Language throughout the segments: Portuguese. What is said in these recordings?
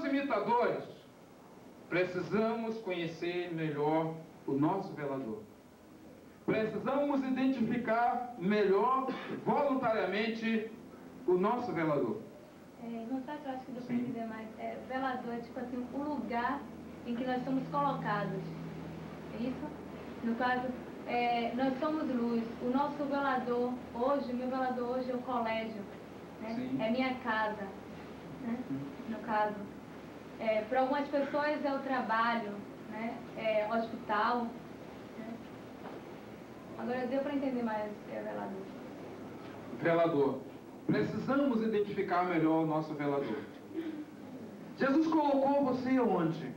bons imitadores, precisamos conhecer melhor o nosso velador. Precisamos identificar melhor, voluntariamente, o nosso velador. No caso, eu acho que deu para entender mais. Velador é tipo assim, o lugar em que nós somos colocados. É isso? No caso, nós somos luz. O nosso velador hoje, o meu velador hoje é o colégio, né? É minha casa, né? No caso. Para algumas pessoas é o trabalho, né? É hospital. Né? Agora deu para entender mais velador. Velador. Precisamos identificar melhor o nosso velador. Jesus colocou você onde?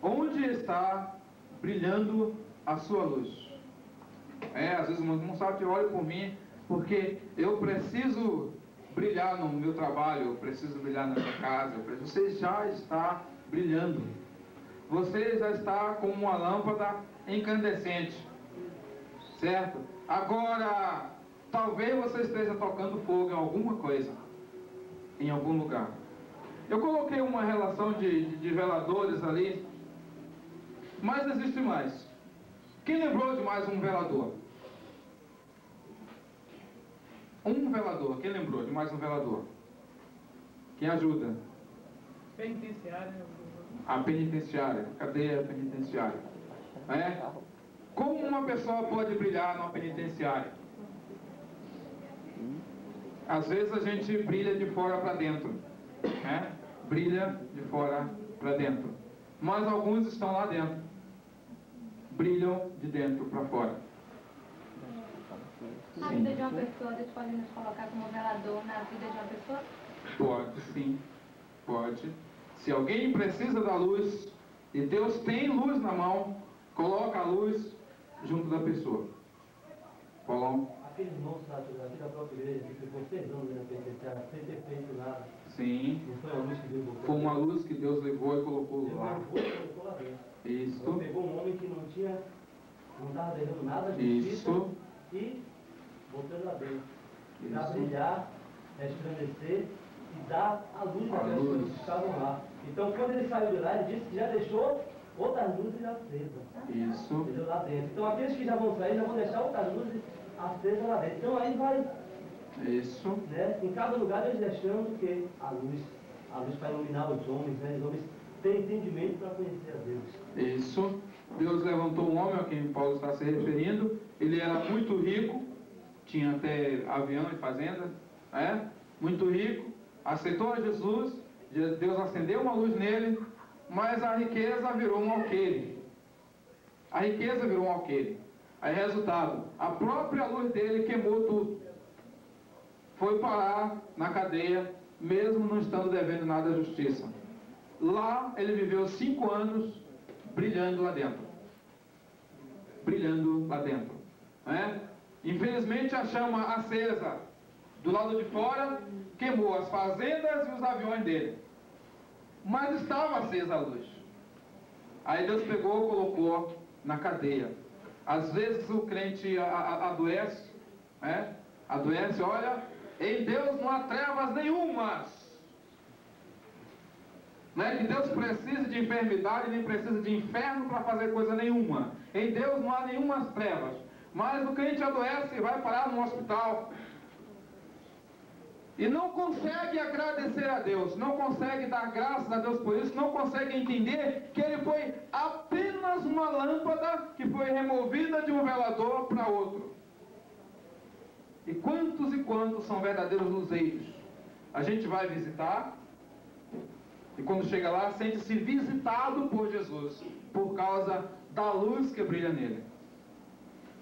Onde está brilhando a sua luz? Às vezes o irmão sabe que olha por mim, porque eu preciso brilhar no meu trabalho, eu preciso brilhar na minha casa. Você já está brilhando. Você já está como uma lâmpada incandescente. Certo? Agora, talvez você esteja tocando fogo em alguma coisa, em algum lugar. Eu coloquei uma relação de veladores ali, mas existe mais. Quem lembrou de mais um velador? Um velador. Quem lembrou de mais um velador? Quem ajuda? Penitenciária. A penitenciária. Cadê a penitenciária? Como uma pessoa pode brilhar numa penitenciária? Às vezes a gente brilha de fora para dentro, né? Brilha de fora para dentro. Mas alguns estão lá dentro. Brilham de dentro para fora. A vida de uma pessoa, Deus pode nos colocar como velador na vida de uma pessoa? Pode, sim. Pode. Se alguém precisa da luz, e Deus tem luz na mão, coloca a luz junto da pessoa. Paulão? Aqueles irmãos aqui da própria igreja que ficou 6 anos na penitenciária sem ter feito nada. Sim. Não foi a luz que Deus botou. Foi uma luz que Deus levou e colocou Deus lá. levou e colocou lá dentro. Isso. Então pegou um homem que não estava devendo nada de Isso. e botou ele lá dentro. Isso. Para brilhar, resplandecer e dar a luz daquelas pessoas que estavam lá. Então quando ele saiu de lá, ele disse que já deixou outras luzes acesas. Isso. Entendeu? Lá dentro. Então aqueles que já vão sair, já vão deixar outras luzes acesas lá dentro. Então aí vai. Isso. Né? Em cada lugar eles deixando que a luz para iluminar os homens, né? Os homens têm entendimento para conhecer a Deus. Isso. Deus levantou um homem a quem Paulo está se referindo. Ele era muito rico, tinha até avião e fazenda, muito rico, aceitou a Jesus, Deus acendeu uma luz nele, mas a riqueza virou um alqueire. A riqueza virou um alqueire. Aí resultado, a própria luz dele queimou tudo. Foi parar na cadeia, mesmo não estando devendo nada à justiça. Lá ele viveu 5 anos brilhando lá dentro. Brilhando lá dentro. Infelizmente a chama acesa do lado de fora queimou as fazendas e os aviões dele. Mas estava acesa a luz. Aí Deus pegou e colocou na cadeia. Às vezes o crente adoece, adoece, olha, em Deus não há trevas nenhumas. Não é que Deus precisa de enfermidade, nem precisa de inferno para fazer coisa nenhuma. Em Deus não há nenhumas trevas. Mas o crente adoece e vai parar no hospital. E não consegue agradecer a Deus, não consegue dar graças a Deus por isso, não consegue entender que ele foi apenas uma lâmpada que foi removida de um velador para outro. E quantos são verdadeiros luzeiros? A gente vai visitar, e quando chega lá, sente-se visitado por Jesus, por causa da luz que brilha nele.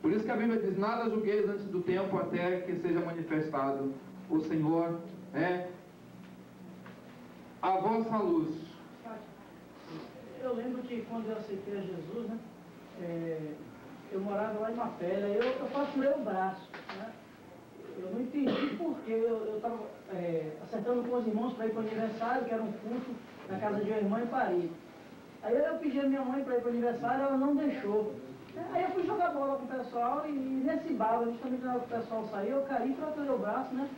Por isso que a Bíblia diz, nada julgueis antes do tempo, até que seja manifestado o Senhor a vossa luz. Eu lembro que quando eu aceitei a Jesus, eu morava lá em Mapé, eu fraturei o braço, né? Eu não entendi porque eu estava acertando com os irmãos para ir para o aniversário, que era um culto na casa de uma irmã em Paris. Aí eu pedi a minha mãe para ir para o aniversário, ela não deixou. Aí eu fui jogar bola com o pessoal e nesse bar, justamente na hora que o pessoal saiu, eu caí e fraturei o braço, né?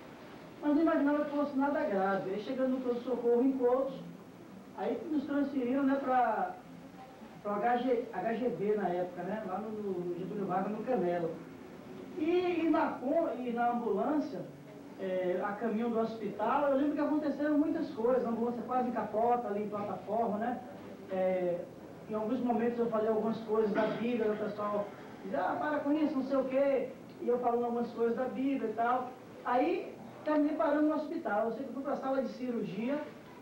mas não imaginava que fosse nada grave. Aí chegando no pronto-socorro em Coutos, aí nos transferiram, né, para o HGV na época, né, lá no Getúlio Vargas, no Canela. E na ambulância, a caminho do hospital, eu lembro que aconteceram muitas coisas. A ambulância quase capota ali em plataforma, né? Em alguns momentos eu falei algumas coisas da Bíblia, o pessoal dizia, para com isso, não sei o quê. E eu falando algumas coisas da Bíblia e tal. Aí, terminei parando no hospital. Eu sei que eu fui para a sala de cirurgia,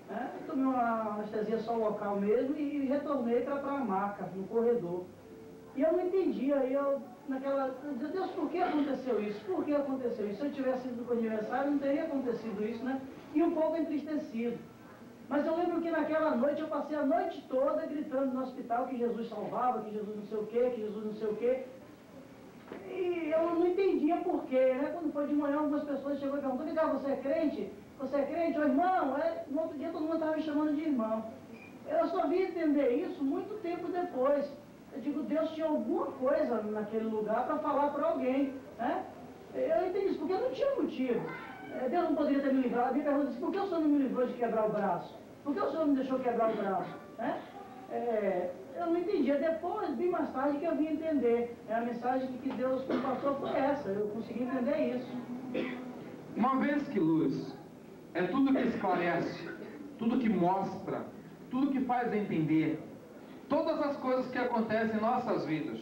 né? Tomei uma anestesia só local mesmo e retornei para a maca, no corredor. E eu não entendia, aí eu, Deus, por que aconteceu isso? Por que aconteceu isso? Se eu tivesse ido para o aniversário, não teria acontecido isso, né? E um pouco entristecido. Mas eu lembro que naquela noite, eu passei a noite toda gritando no hospital que Jesus salvava, que Jesus não sei o quê, que Jesus não sei o quê. E eu não entendia por quê, né? Quando foi de manhã, algumas pessoas chegou e perguntou, vem cá, você é crente? Você é crente? Ô irmão, no outro dia todo mundo estava me chamando de irmão. Eu só vim entender isso muito tempo depois. Eu digo, Deus tinha alguma coisa naquele lugar para falar para alguém, né? Eu entendi isso, porque não tinha motivo. Deus não poderia ter me livrado. A minha pergunta é, por que o Senhor não me livrou de quebrar o braço? Por que o Senhor não deixou quebrar o braço? Né? Eu não entendia. Depois, bem mais tarde, que eu vim entender. A mensagem que Deus me passou foi essa. Eu consegui entender isso. Uma vez que luz é tudo que esclarece, tudo que mostra, tudo que faz entender, todas as coisas que acontecem em nossas vidas,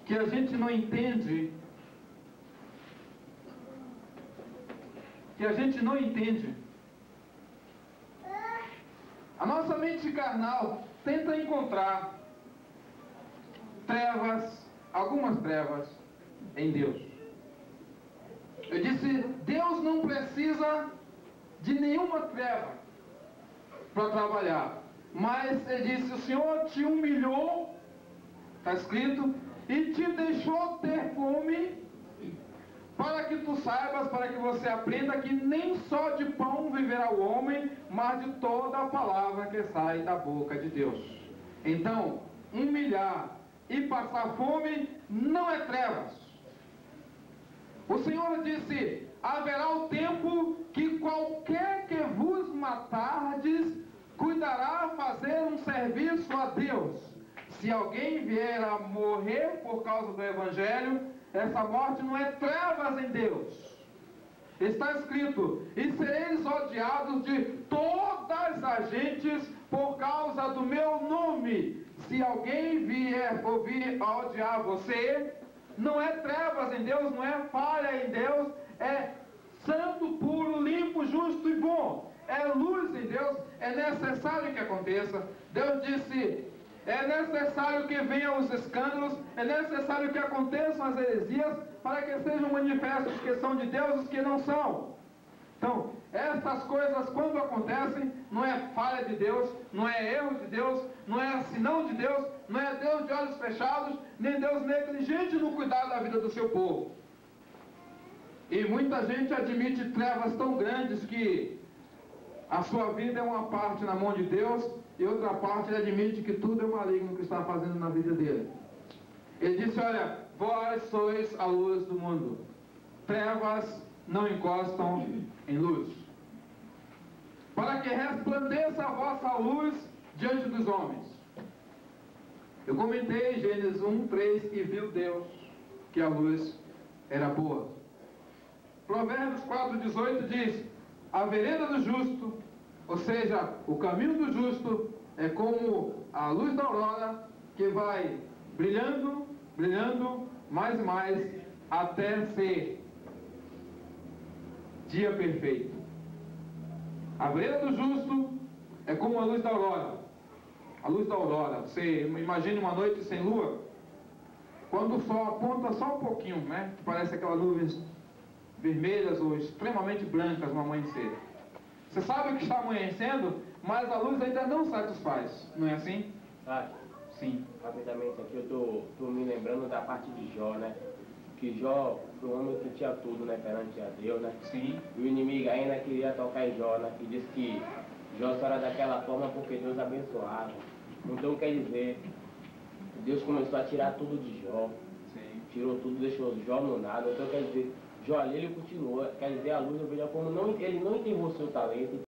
que a gente não entende, a nossa mente carnal tenta encontrar algumas trevas em Deus. Eu disse, Deus não precisa de nenhuma treva para trabalhar. Mas ele disse, o Senhor te humilhou, está escrito, e te deixou ter fome, para que tu saibas, para que você aprenda que nem só de pão viverá o homem, mas de toda a palavra que sai da boca de Deus. Então, humilhar e passar fome não é trevas. O Senhor disse, haverá o tempo que qualquer que vos matardes, cuidará fazer um serviço a Deus. Se alguém vier a morrer por causa do Evangelho, essa morte não é trevas em Deus. Está escrito, e sereis odiados de todas as gentes por causa do meu nome. Se alguém vier a odiar você, não é trevas em Deus, não é falha em Deus, é santo, puro, limpo, justo e bom. É luz em Deus, é necessário que aconteça. Deus disse, é necessário que venham os escândalos, é necessário que aconteçam as heresias, para que sejam manifestos que são de Deus os que não são. Então, estas coisas quando acontecem, não é falha de Deus, não é erro de Deus, não é assinão de Deus, não é Deus de olhos fechados, nem Deus negligente no cuidar da vida do seu povo. E muita gente admite trevas tão grandes que a sua vida é uma parte na mão de Deus e outra parte ele admite que tudo é maligno que está fazendo na vida dele. Ele disse, olha, vós sois a luz do mundo. Trevas não encostam em luz. Para que resplandeça a vossa luz diante dos homens. Eu comentei Gênesis 1, 3 e viu Deus que a luz era boa. Provérbios 4, 18 diz, a vereda do justo, ou seja, o caminho do justo, é como a luz da aurora que vai brilhando, brilhando, mais e mais, até ser dia perfeito. A vereda do justo é como a luz da aurora. A luz da aurora, você imagina uma noite sem lua, quando o sol aponta só um pouquinho, né? Parece aquelas nuvens vermelhas ou extremamente brancas no amanhecer. Você sabe que está amanhecendo, mas a luz ainda não satisfaz, não é assim? Sim. Rapidamente aqui eu tô me lembrando da parte de Jó, né? Que Jó foi um homem que tinha tudo, né, perante a Deus, né? Sim. E o inimigo ainda queria tocar em Jó, né? Que disse que Jó só era daquela forma porque Deus abençoava. Então quer dizer, Deus começou a tirar tudo de Jó. Sim. Tirou tudo, deixou Jó no nada. Então quer dizer, Jó ali ele continua, quer dizer, a luz eu vejo como ele não enterrou seu talento.